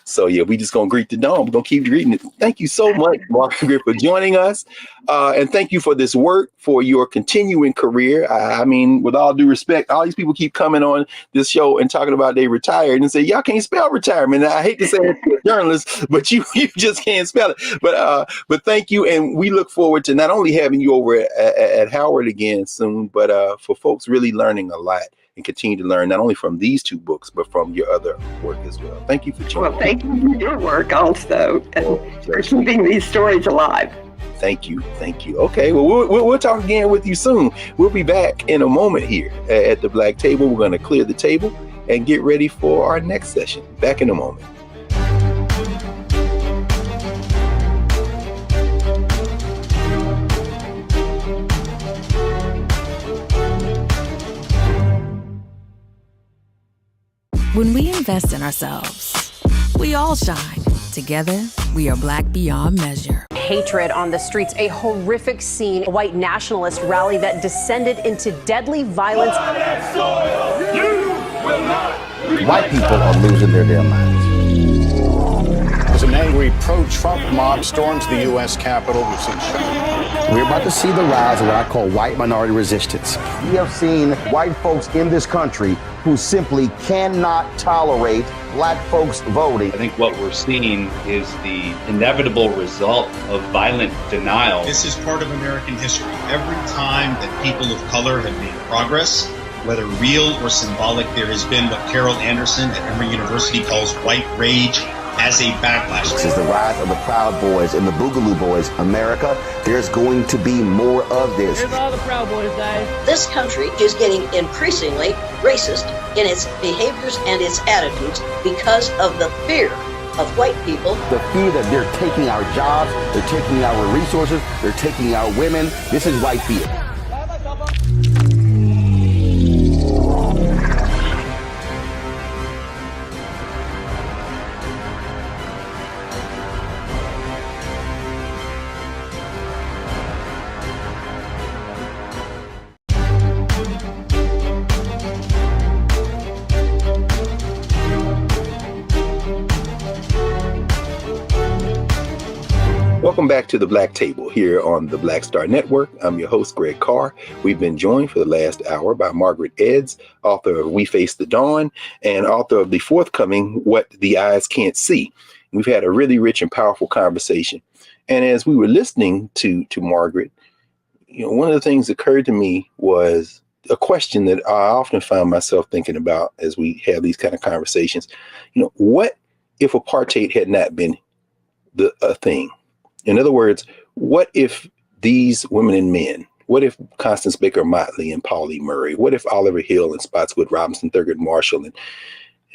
So yeah, we just gonna greet the dawn. We're gonna keep greeting it. Thank you so much, Margaret, for joining us. And thank you for this work, for your continuing career. I mean, with all due respect, all these people keep coming on this show and talking about they retired and say, y'all can't spell retirement. And I hate to say it to journalists, but you just can't spell it. But thank you. And we look forward to not only having you over at Howard again soon, but for folks really learning a lot and continue to learn not only from these two books, but from your other work as well. Thank you for joining. Well, thank you for your work also, and for keeping these stories alive. Thank you. Okay, well, we'll talk again with you soon. We'll be back in a moment here at the Black Table. We're going to clear the table and get ready for our next session. Back in a moment. When we invest in ourselves, we all shine. Together, we are Black beyond measure. Hatred on the streets, a horrific scene, a white nationalist rally that descended into deadly violence. White people are losing their damn minds. As an angry pro-Trump mob storms the U.S. Capitol, we've seen shootings. We're about to see the rise of what I call white minority resistance. We have seen white folks in this country who simply cannot tolerate black folks voting. I think what we're seeing is the inevitable result of violent denial. This is part of American history. Every time that people of color have made progress, whether real or symbolic, there has been what Carol Anderson at Emory University calls white rage as a backlash. This is the rise of the Proud Boys and the Boogaloo Boys. America, there's going to be more of this. Here's all the Proud Boys, guys. This country is getting increasingly racist in its behaviors and its attitudes because of the fear of white people. The fear that they're taking our jobs, they're taking our resources, they're taking our women. This is white fear. Welcome back to the Black Table here on the Black Star Network. I'm your host, Greg Carr. We've been joined for the last hour by Margaret Edds, author of We Face the Dawn and author of the forthcoming What the Eyes Can't See. We've had a really rich and powerful conversation. And as we were listening to Margaret, one of the things that occurred to me was a question that I often find myself thinking about as we have these kind of conversations. What if apartheid had not been a thing? In other words, what if these women and men, what if Constance Baker Motley and Pauli Murray, what if Oliver Hill and Spotswood Robinson, Thurgood Marshall and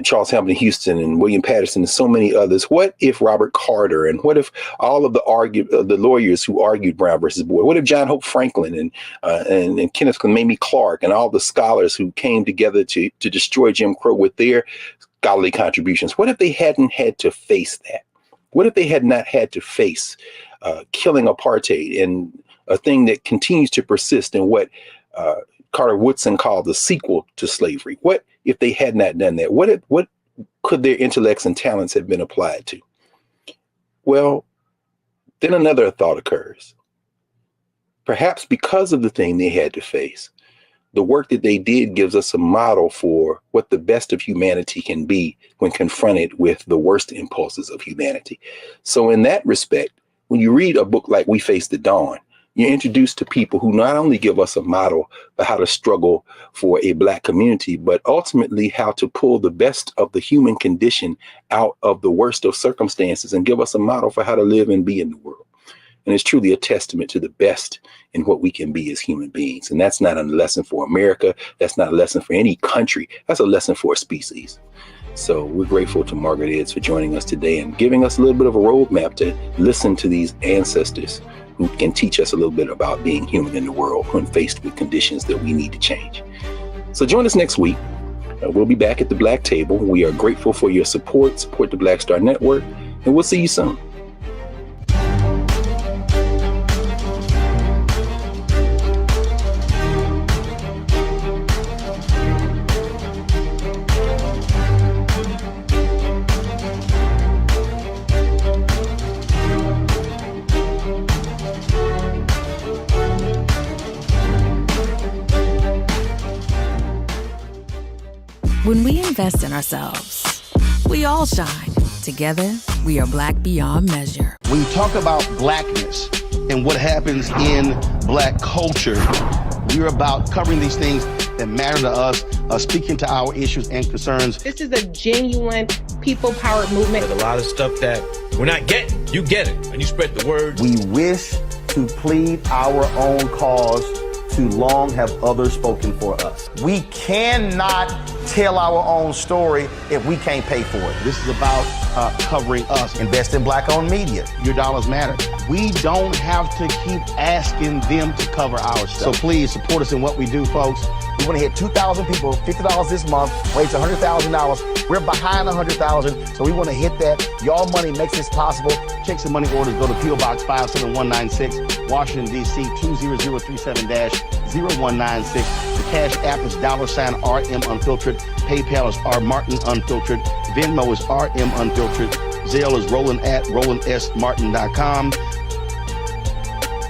Charles Hampton Houston and William Patterson and so many others, what if Robert Carter and what if all of the lawyers who argued Brown versus Boyd, what if John Hope Franklin and Kenneth Mamie Clark and all the scholars who came together to destroy Jim Crow with their scholarly contributions, what if they hadn't had to face that? What if they had not had to face killing apartheid and a thing that continues to persist in what Carter Woodson called the sequel to slavery? What if they had not done that? What could their intellects and talents have been applied to? Well, then another thought occurs. Perhaps because of the thing they had to face, the work that they did gives us a model for what the best of humanity can be when confronted with the worst impulses of humanity. So in that respect, when you read a book like We Face the Dawn, you're introduced to people who not only give us a model for how to struggle for a Black community, but ultimately how to pull the best of the human condition out of the worst of circumstances and give us a model for how to live and be in the world. And it's truly a testament to the best in what we can be as human beings. And that's not a lesson for America. That's not a lesson for any country. That's a lesson for a species. So we're grateful to Margaret Edds for joining us today and giving us a little bit of a roadmap to listen to these ancestors who can teach us a little bit about being human in the world when faced with conditions that we need to change. So join us next week. We'll be back at the Black Table. We are grateful for your support. Support the Black Star Network, and we'll see you soon. When we invest in ourselves, we all shine. Together, we are Black beyond measure. When you talk about blackness and what happens in Black culture, we're about covering these things that matter to us, speaking to our issues and concerns. This is a genuine people-powered movement. There's a lot of stuff that we're not getting. You get it, and you spread the word. We wish to plead our own cause to long have others spoken for us. We cannot tell our own story if we can't pay for it. This is about covering us. Invest in Black-owned media. Your dollars matter. We don't have to keep asking them to cover our stuff. So please support us in what we do, folks. We want to hit 2,000 people, $50 this month, raise $100,000. We're behind 100,000, so we want to hit that. Your money makes this possible. Checks and money orders go to P.O. Box 57196, Washington, D.C. 20037-0196. The Cash App is $RM Unfiltered. PayPal is R Martin Unfiltered. Venmo is RM Unfiltered. Zelle is Roland@RolandSMartin.com.